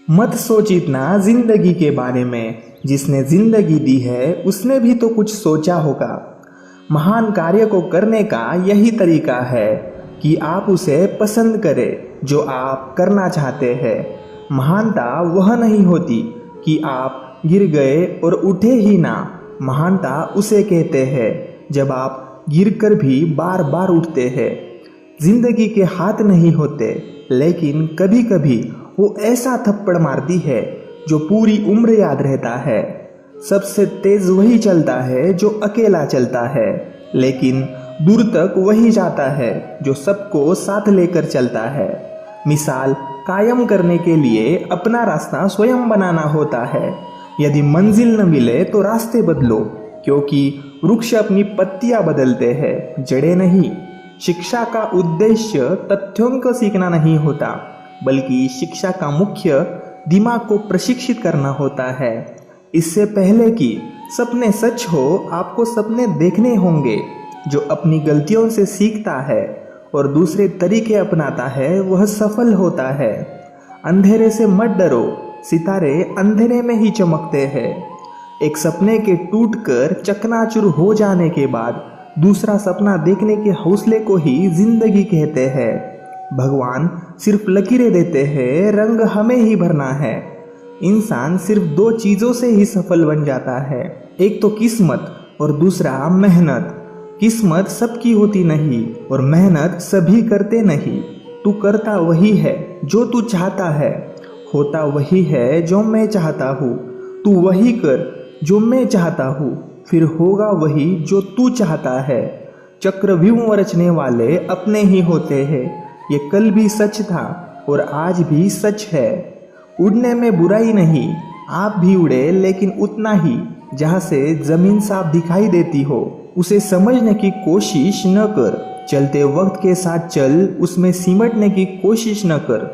मत सोच इतना जिंदगी के बारे में, जिसने जिंदगी दी है उसने भी तो कुछ सोचा होगा। महान कार्य को करने का यही तरीका है कि आप उसे पसंद करें जो आप करना चाहते हैं। महानता वह नहीं होती कि आप गिर गए और उठे ही ना। महानता उसे कहते हैं जब आप गिरकर भी बार बार उठते हैं। जिंदगी के हाथ नहीं होते, लेकिन कभी कभी वो ऐसा थप्पड़ मारती है जो पूरी उम्र याद रहता है। सबसे तेज वही चलता है जो अकेला चलता है, लेकिन दूर तक वही जाता है जो सबको साथ लेकर चलता है। मिसाल कायम करने के लिए अपना रास्ता स्वयं बनाना होता है। यदि मंजिल न मिले तो रास्ते बदलो, क्योंकि वृक्ष अपनी पत्तियां बदलते हैं, जड़ें नहीं। शिक्षा का उद्देश्य तथ्यों को सीखना नहीं होता, बल्कि शिक्षा का मुख्य दिमाग को प्रशिक्षित करना होता है। इससे पहले कि सपने सच हो, आपको सपने देखने होंगे। जो अपनी गलतियों से सीखता है और दूसरे तरीके अपनाता है वह सफल होता है। अंधेरे से मत डरो, सितारे अंधेरे में ही चमकते हैं। एक सपने के टूटकर चकनाचूर हो जाने के बाद दूसरा सपना देखने के हौसले को ही जिंदगी कहते हैं। भगवान सिर्फ लकीरें देते हैं, रंग हमें ही भरना है। इंसान सिर्फ दो चीज़ों से ही सफल बन जाता है, एक तो किस्मत और दूसरा मेहनत। किस्मत सबकी होती नहीं और मेहनत सभी करते नहीं। तू करता वही है जो तू चाहता है, होता वही है जो मैं चाहता हूँ। तू वही कर जो मैं चाहता हूँ, फिर होगा वही जो तू चाहता है। चक्रव्यूह रचने वाले अपने ही होते हैं। ये कल भी सच था और आज भी सच है। उड़ने में बुराई नहीं, आप भी उड़े, लेकिन उतना ही जहाँ से जमीन साफ दिखाई देती हो। उसे समझने की कोशिश न कर, चलते वक्त के साथ चल, उसमें सिमटने की कोशिश न कर।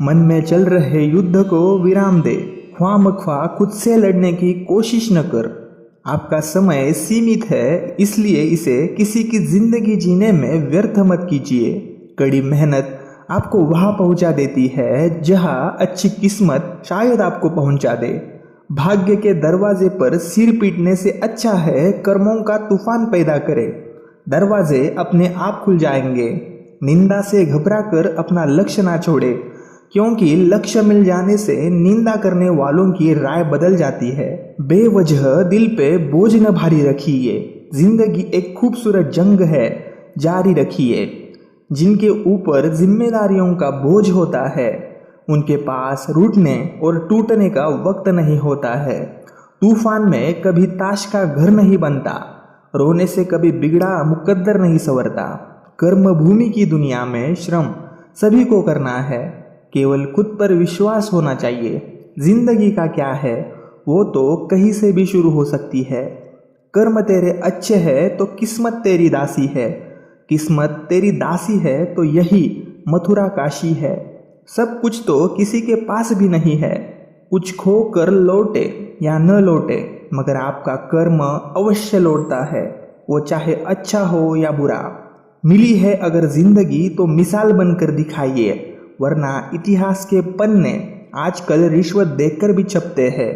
मन में चल रहे युद्ध को विराम दे, ख्वामख्वाह खुद से लड़ने की कोशिश न कर। आपका समय सीमित है, इसलिए इसे किसी की जिंदगी जीने में व्यर्थ मत कीजिए। कड़ी मेहनत आपको वहां पहुंचा देती है जहां अच्छी किस्मत शायद आपको पहुंचा दे। भाग्य के दरवाजे पर सिर पीटने से अच्छा है कर्मों का तूफान पैदा करे। दरवाजे अपने आप खुल जाएंगे। निंदा से घबराकर अपना लक्ष्य ना छोड़े, क्योंकि लक्ष्य मिल जाने से निंदा करने वालों की राय बदल जाती है। बेवजह दिल पे बोझ न भारी रखिए। जिंदगी एक खूबसूरत जंग है, जारी रखिए। जिनके ऊपर जिम्मेदारियों का बोझ होता है, उनके पास रूठने और टूटने का वक्त नहीं होता है। तूफान में कभी ताश का घर नहीं बनता, रोने से कभी बिगड़ा मुकद्दर नहीं संवरता। कर्म भूमि की दुनिया में श्रम सभी को करना है, केवल खुद पर विश्वास होना चाहिए। जिंदगी का क्या है, वो तो कहीं से भी शुरू हो सकती है। कर्म तेरे अच्छे है तो किस्मत तेरी दासी है। किस्मत तेरी दासी है तो यही मथुरा काशी है। सब कुछ तो किसी के पास भी नहीं है। कुछ खो कर लौटे या न लौटे, मगर आपका कर्म अवश्य लौटता है, वो चाहे अच्छा हो या बुरा। मिली है अगर जिंदगी तो मिसाल बनकर दिखाइए, वरना इतिहास के पन्ने आजकल रिश्वत देकर भी छपते हैं।